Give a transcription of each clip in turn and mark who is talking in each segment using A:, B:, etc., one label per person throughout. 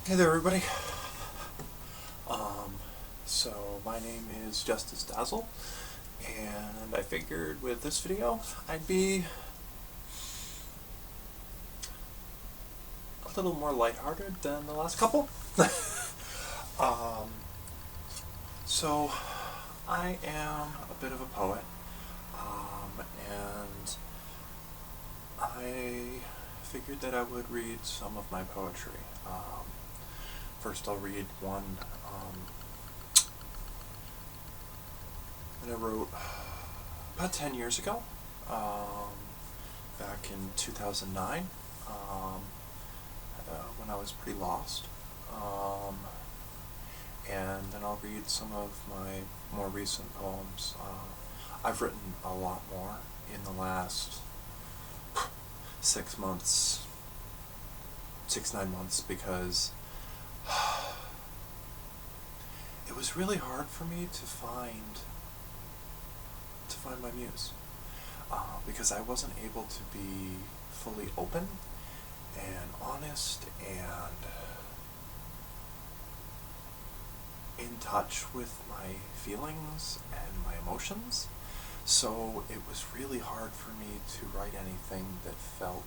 A: Hey there, everybody. So my name is Justice Dazzle, and I figured with this video I'd be a little more lighthearted than the last couple. um, so I am a bit of a poet, and I figured that I would read some of my poetry. First I'll read one that I wrote about 10 years ago, back in 2009, when I was pretty lost. And then I'll read some of my more recent poems. I've written a lot more in the last 6 months, 9 months, because it was really hard for me to find my muse, because I wasn't able to be fully open and honest and in touch with my feelings and my emotions. So it was really hard for me to write anything that felt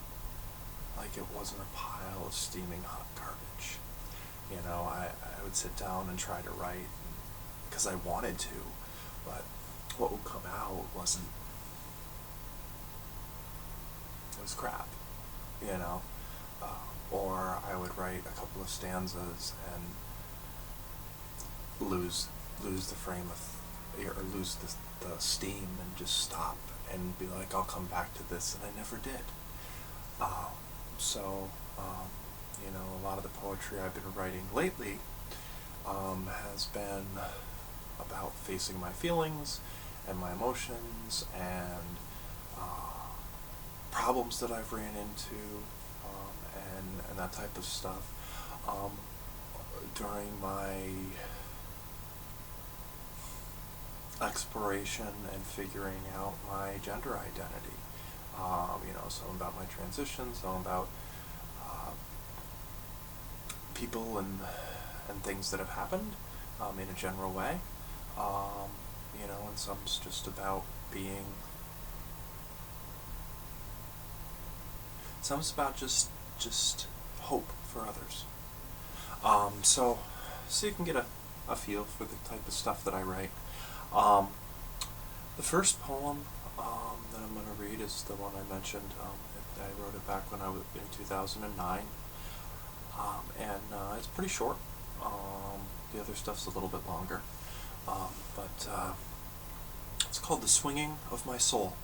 A: like it wasn't a pile of steaming hot garbage. You know, I would sit down and try to write because I wanted to, but what would come out wasn't, it was crap, you know. Or I would write a couple of stanzas and lose the frame of, or lose the steam and just stop and be like, I'll come back to this, and I never did. You know, a lot of the poetry I've been writing lately has been about facing my feelings and my emotions and problems that I've ran into, and that type of stuff during my exploration and figuring out my gender identity. You know, some about my transition, some about people and things that have happened in a general way. You know, and some's just about being, some's about just hope for others. So you can get a feel for the type of stuff that I write. The first poem that I'm going to read is the one I mentioned. I wrote it back when I was in 2009, and it's pretty short. The other stuff's a little bit longer, but it's called "The Swinging of My Soul."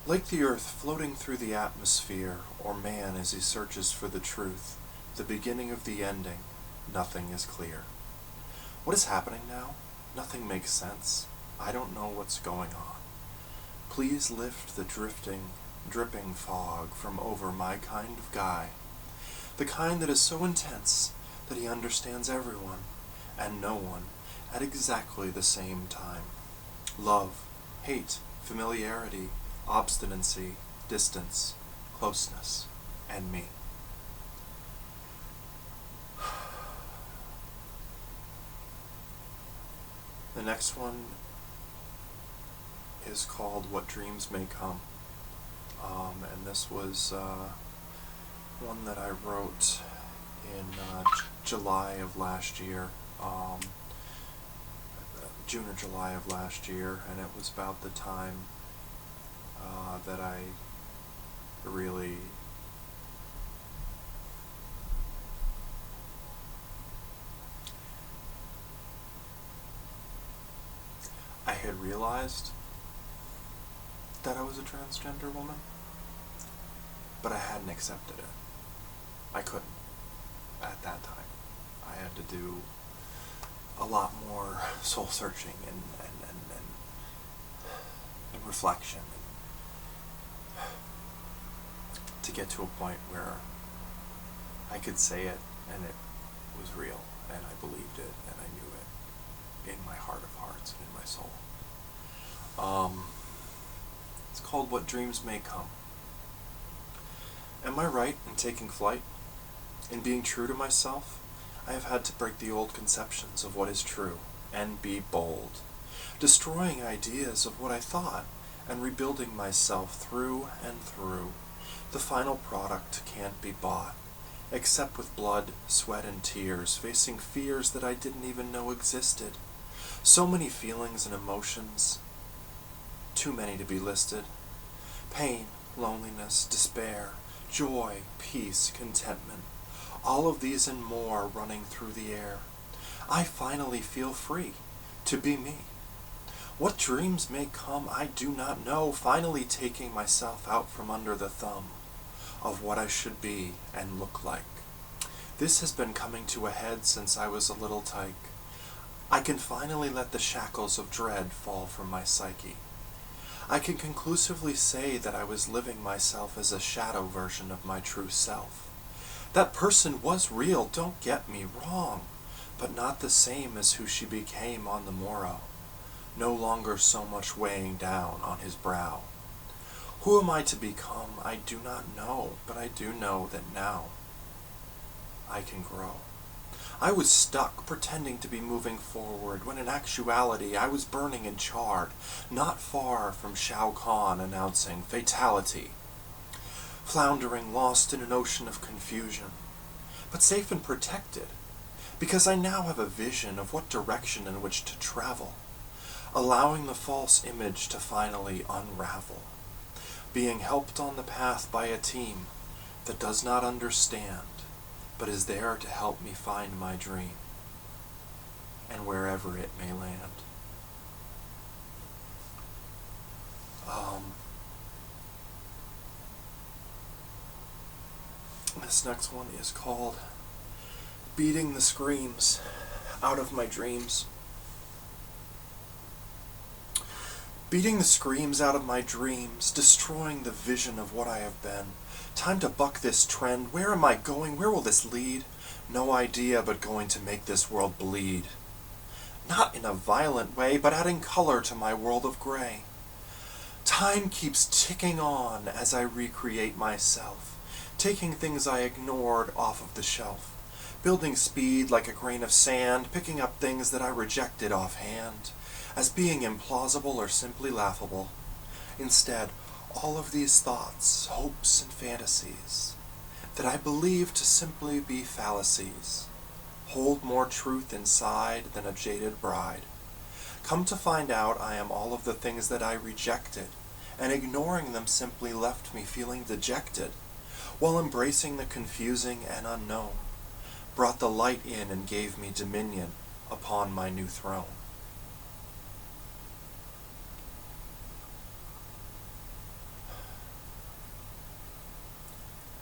A: Like the earth floating through the atmosphere, or man as he searches for the truth, the beginning of the ending, nothing is clear. What is happening now? Nothing makes sense. I don't know what's going on. Please lift the dripping fog from over my kind of guy, the kind that is so intense that he understands everyone and no one at exactly the same time. Love, hate, familiarity, obstinacy, distance, closeness, and me. The next one is called "What Dreams May Come," and this was one that I wrote in July of last year, June or July of last year, and it was about the time that I really had realized that I was a transgender woman, but I hadn't accepted it. I couldn't at that time. I had to do a lot more soul searching and reflection to get to a point where I could say it and it was real and I believed it and I knew it in my heart of hearts and in my soul. It's called "What Dreams May Come." Am I right in taking flight? In being true to myself, I have had to break the old conceptions of what is true and be bold, destroying ideas of what I thought and rebuilding myself through and through. The final product can't be bought, except with blood, sweat, and tears, facing fears that I didn't even know existed. So many feelings and emotions, too many to be listed. Pain, loneliness, despair, joy, peace, contentment, all of these and more running through the air. I finally feel free to be me. What dreams may come I do not know, finally taking myself out from under the thumb of what I should be and look like. This has been coming to a head since I was a little tyke. I can finally let the shackles of dread fall from my psyche. I can conclusively say that I was living myself as a shadow version of my true self. That person was real, don't get me wrong, but not the same as who she became on the morrow. No longer so much weighing down on his brow. Who am I to become? I do not know, but I do know that now I can grow. I was stuck, pretending to be moving forward, when in actuality I was burning and charred, not far from Shao Kahn announcing fatality. Floundering, lost in an ocean of confusion, but safe and protected, because I now have a vision of what direction in which to travel, allowing the false image to finally unravel, being helped on the path by a team that does not understand, but is there to help me find my dream, and wherever it may land. This next one is called Beating the Screams Out of My Dreams. Beating the screams out of my dreams, destroying the vision of what I have been. Time to buck this trend. Where am I going? Where will this lead? No idea, but going to make this world bleed. Not in a violent way, but adding color to my world of gray. Time keeps ticking on as I recreate myself, taking things I ignored off of the shelf, building speed like a grain of sand, picking up things that I rejected offhand, as being implausible or simply laughable. Instead, all of these thoughts, hopes, and fantasies that I believe to simply be fallacies hold more truth inside than a jaded bride. Come to find out I am all of the things that I rejected, and ignoring them simply left me feeling dejected, while embracing the confusing and unknown brought the light in and gave me dominion upon my new throne.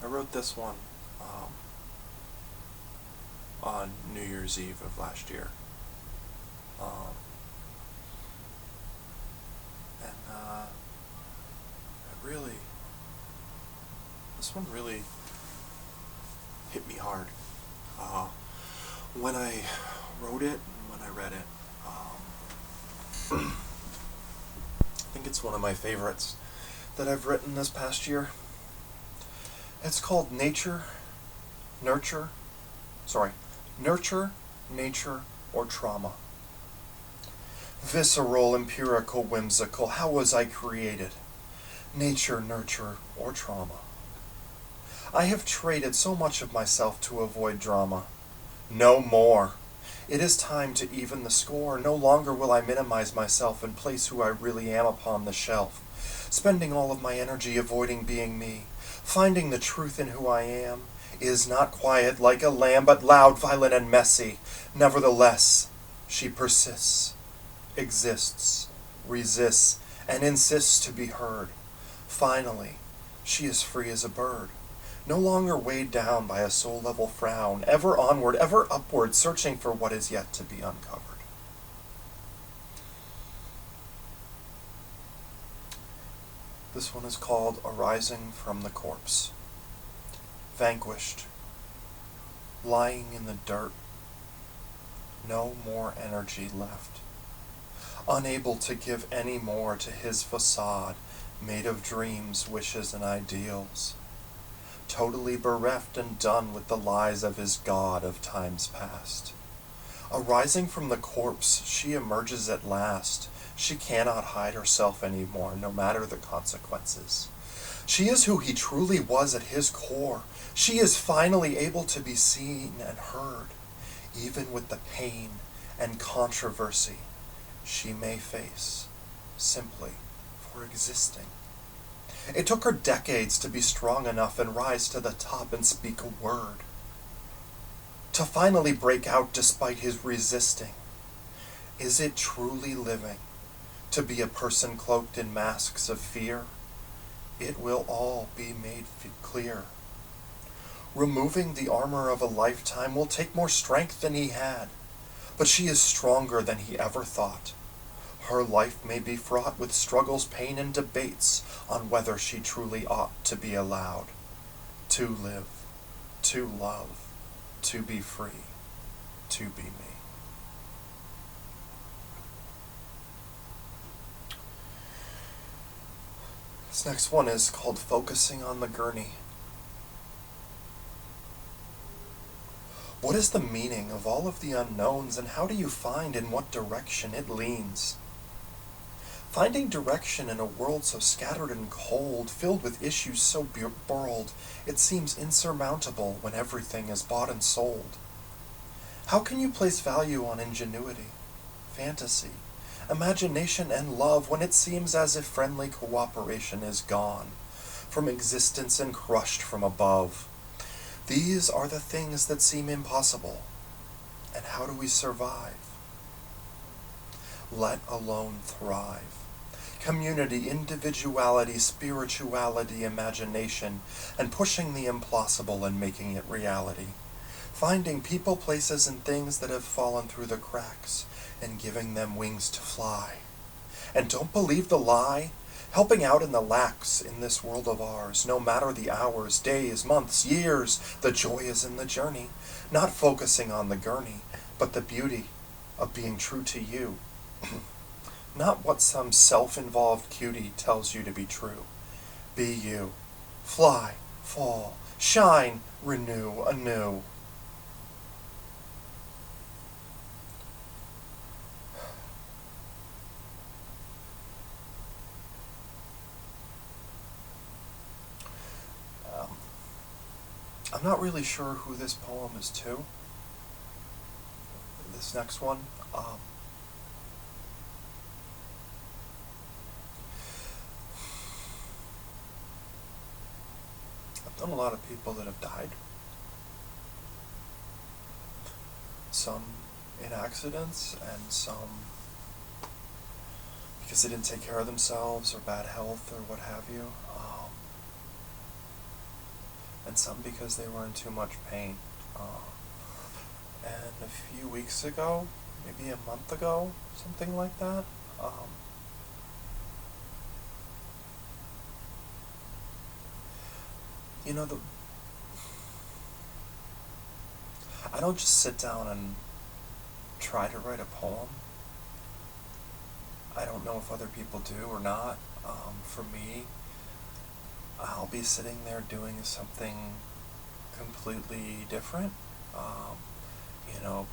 A: I wrote this one on New Year's Eve of last year. This one really hit me hard. When I wrote it and when I read it, I think it's one of my favorites that I've written this past year. It's called Nature, Nature, Nature, or Trauma. Visceral, empirical, whimsical, how was I created? Nature, nurture, or trauma? I have traded so much of myself to avoid drama. No more. It is time to even the score. No longer will I minimize myself and place who I really am upon the shelf, spending all of my energy avoiding being me. Finding the truth in who I am is not quiet like a lamb, but loud, violent, and messy. Nevertheless, she persists, exists, resists, and insists to be heard. Finally, she is free as a bird, no longer weighed down by a soul-level frown, ever onward, ever upward, searching for what is yet to be uncovered. This one is called Arising from the Corpse. Vanquished, lying in the dirt, no more energy left, unable to give any more to his facade, made of dreams, wishes, and ideals. totally bereft and done with the lies of his god of times past. Arising from the corpse, she emerges at last. She cannot hide herself anymore, no matter the consequences. She is who he truly was at his core. She is finally able to be seen and heard, even with the pain and controversy she may face, simply for existing. It took her decades to be strong enough and rise to the top and speak a word, to finally break out despite his resisting. Is it truly living to be a person cloaked in masks of fear? It will all be made clear. Removing the armor of a lifetime will take more strength than he had, but she is stronger than he ever thought. Her life may be fraught with struggles, pain, and debates on whether she truly ought to be allowed to live, to love, to be free, to be me. This next one is called Focusing on the Gurney. What is the meaning of all of the unknowns, and how do you find in what direction it leans? Finding direction in a world so scattered and cold, filled with issues so burled, it seems insurmountable when everything is bought and sold. How can you place value on ingenuity, fantasy, imagination, and love when it seems as if friendly cooperation is gone from existence and crushed from above? These are the things that seem impossible. And how do we survive? Let alone thrive. Community, individuality, spirituality, imagination, and pushing the impossible and making it reality. Finding people, places, and things that have fallen through the cracks and giving them wings to fly. And don't believe the lie. Helping out in the lacks in this world of ours, no matter the hours, days, months, years, the joy is in the journey. Not focusing on the gurney, but the beauty of being true to you. Not what some self-involved cutie tells you to be true. Be you. Fly, fall, shine, renew anew. I'm not really sure who this poem is to. This next one. I've known a lot of people that have died. Some in accidents, and some because they didn't take care of themselves, or bad health, or what have you. And some because they were in too much pain. And a few weeks ago, maybe a month ago, something like that, I don't just sit down and try to write a poem. I don't know if other people do or not. For me, I'll be sitting there doing something completely different.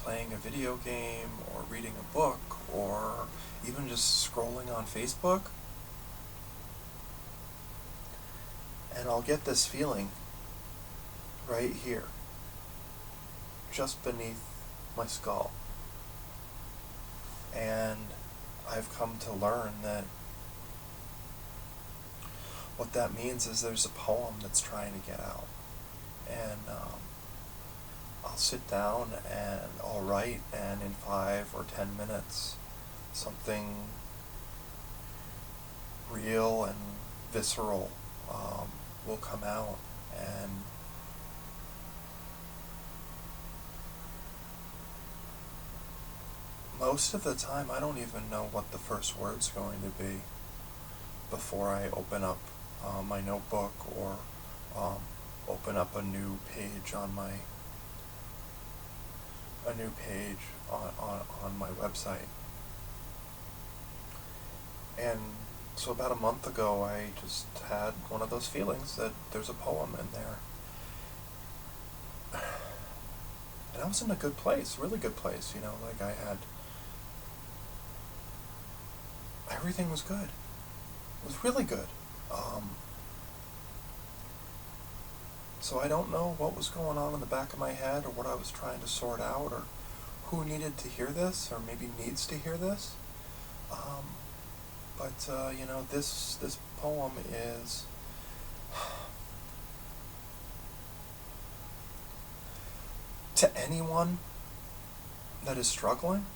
A: Playing a video game, or reading a book, or even just scrolling on Facebook. And I'll get this feeling right here, just beneath my skull. And I've come to learn that what that means is there's a poem that's trying to get out. And I'll sit down and I'll write, and in 5 or 10 minutes, something real and visceral will come out. And most of the time, I don't even know what the first word's going to be before I open up my notebook, or open up a new page on my website. And so about a month ago, I just had one of those feelings that there's a poem in there, And I was in a good place, really good place, you know, like I had, everything was good. It was really good. So I don't know what was going on in the back of my head or what I was trying to sort out or who needed to hear this or maybe needs to hear this. But you know, this poem is to anyone that is struggling,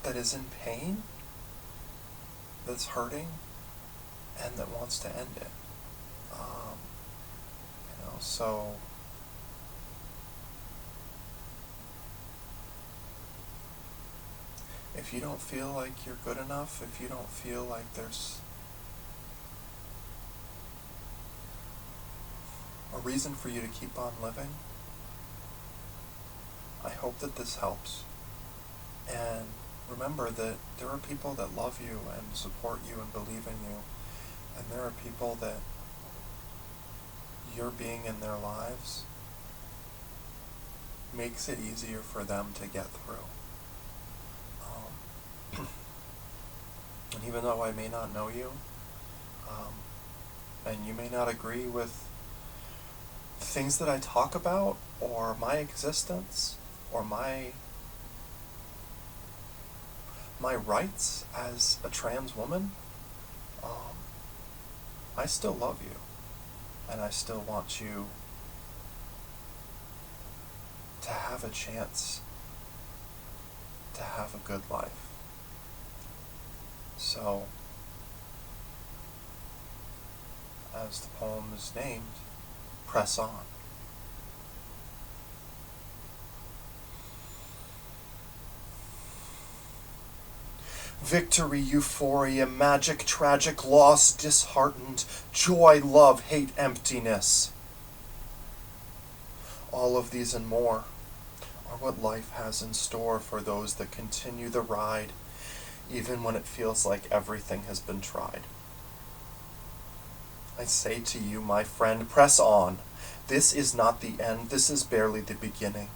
A: that is in pain, that's hurting, and that wants to end it. You know, so if you don't feel like you're good enough, if you don't feel like there's a reason for you to keep on living, I hope that this helps. And remember that there are people that love you and support you and believe in you. And there are people that your being in their lives makes it easier for them to get through. And even though I may not know you, and you may not agree with the things that I talk about, or my existence, or my rights as a trans woman, I still love you, and I still want you to have a chance to have a good life. So, as the poem is named, press on. Victory, euphoria, magic, tragic, loss, disheartened, joy, love, hate, emptiness. All of these and more are what life has in store for those that continue the ride, even when it feels like everything has been tried. I say to you, my friend, press on. This is not the end, this is barely the beginning.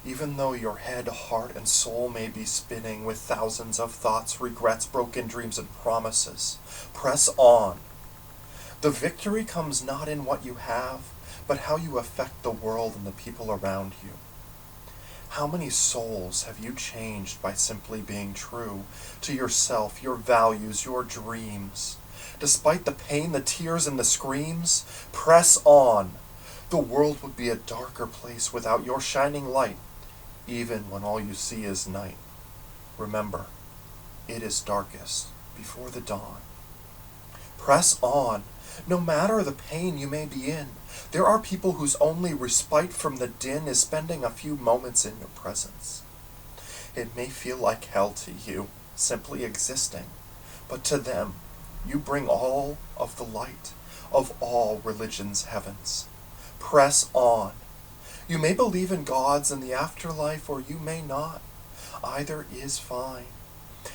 A: Even though your head, heart, and soul may be spinning with thousands of thoughts, regrets, broken dreams, and promises, press on. The victory comes not in what you have, but how you affect the world and the people around you. How many souls have you changed by simply being true to yourself, your values, your dreams? Despite the pain, the tears, and the screams, press on. The world would be a darker place without your shining light, even when all you see is night. Remember, it is darkest before the dawn. Press on. No matter the pain you may be in, there are people whose only respite from the din is spending a few moments in your presence. It may feel like hell to you, simply existing, but to them, you bring all of the light of all religions' heavens. Press on. You may believe in gods and the afterlife, or you may not. Either is fine.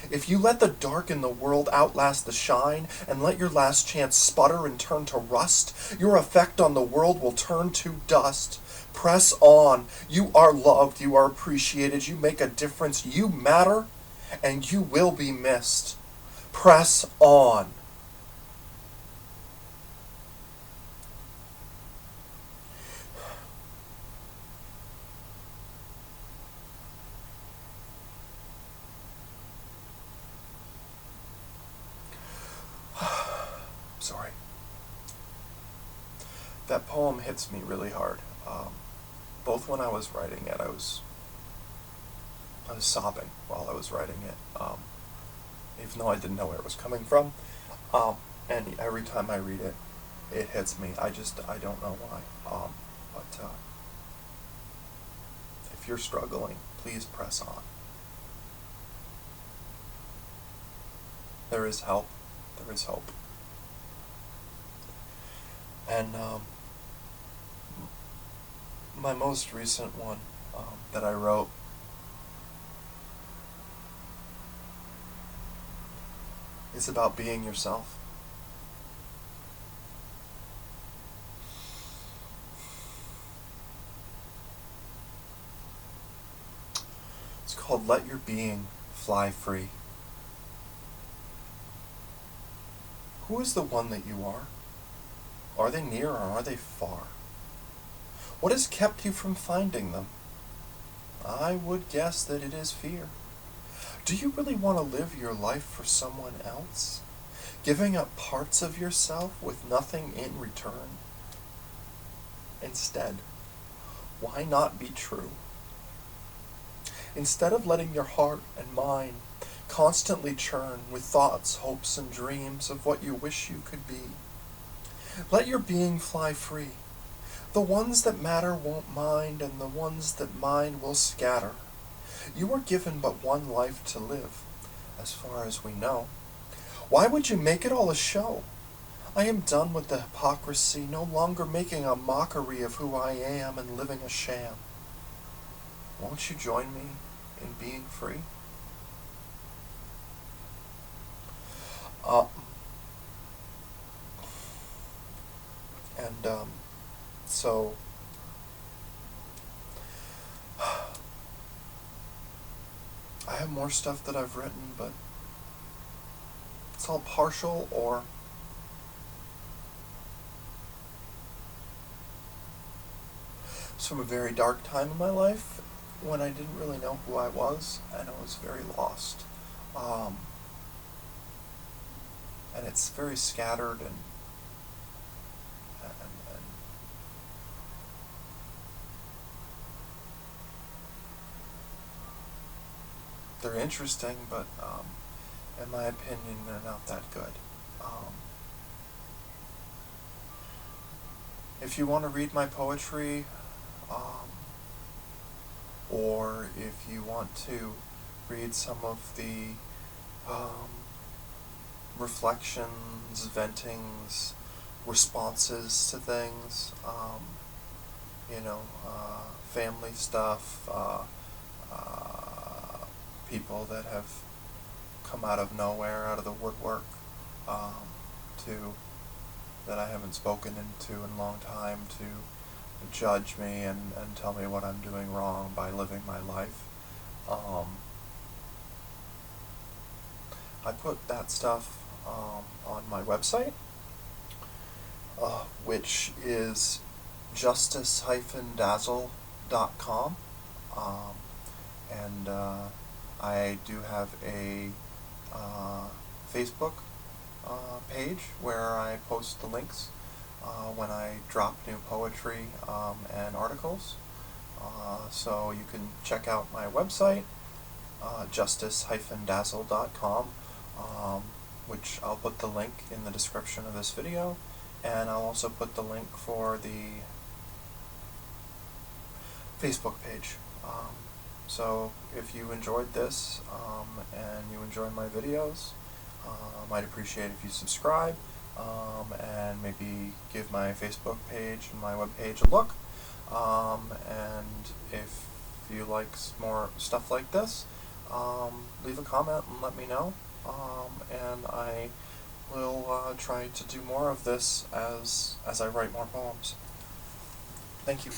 A: If you let the dark in the world outlast the shine, and let your last chance sputter and turn to rust, your effect on the world will turn to dust. Press on. You are loved. You are appreciated. You make a difference. You matter, and you will be missed. Press on. Sorry. That poem hits me really hard. Both when I was writing it, I was sobbing while I was writing it, even though I didn't know where it was coming from. And every time I read it, it hits me. I don't know why. But if you're struggling, please press on. There is help. There is hope. And my most recent one that I wrote is about being yourself. It's called Let Your Being Fly Free. Who is the one that you are? Are they near or are they far? What has kept you from finding them? I would guess that it is fear. Do you really want to live your life for someone else? Giving up parts of yourself with nothing in return? Instead, why not be true? Instead of letting your heart and mind constantly churn with thoughts, hopes, and dreams of what you wish you could be, let your being fly free. The ones that matter won't mind, and the ones that mind will scatter. You are given but one life to live, as far as we know. Why would you make it all a show? I am done with the hypocrisy, no longer making a mockery of who I am and living a sham. Won't you join me in being free? So I have more stuff that I've written, but it's all partial or it's from a very dark time in my life when I didn't really know who I was and I was very lost. And it's very scattered and they're interesting, but in my opinion, they're not that good. If you want to read my poetry, or if you want to read some of the reflections, ventings, responses to things, family stuff, people that have come out of nowhere, out of the woodwork, that I haven't spoken into in a long time, to judge me and tell me what I'm doing wrong by living my life. I put that stuff on my website, which is justice-dazzle.com, and I do have a Facebook page where I post the links when I drop new poetry and articles. So you can check out my website, justice-dazzle.com, which I'll put the link in the description of this video, and I'll also put the link for the Facebook page. So if you enjoyed this and you enjoy my videos, I'd appreciate if you subscribe and maybe give my Facebook page and my webpage a look. And if you like more stuff like this, leave a comment and let me know. And I will try to do more of this as I write more poems. Thank you.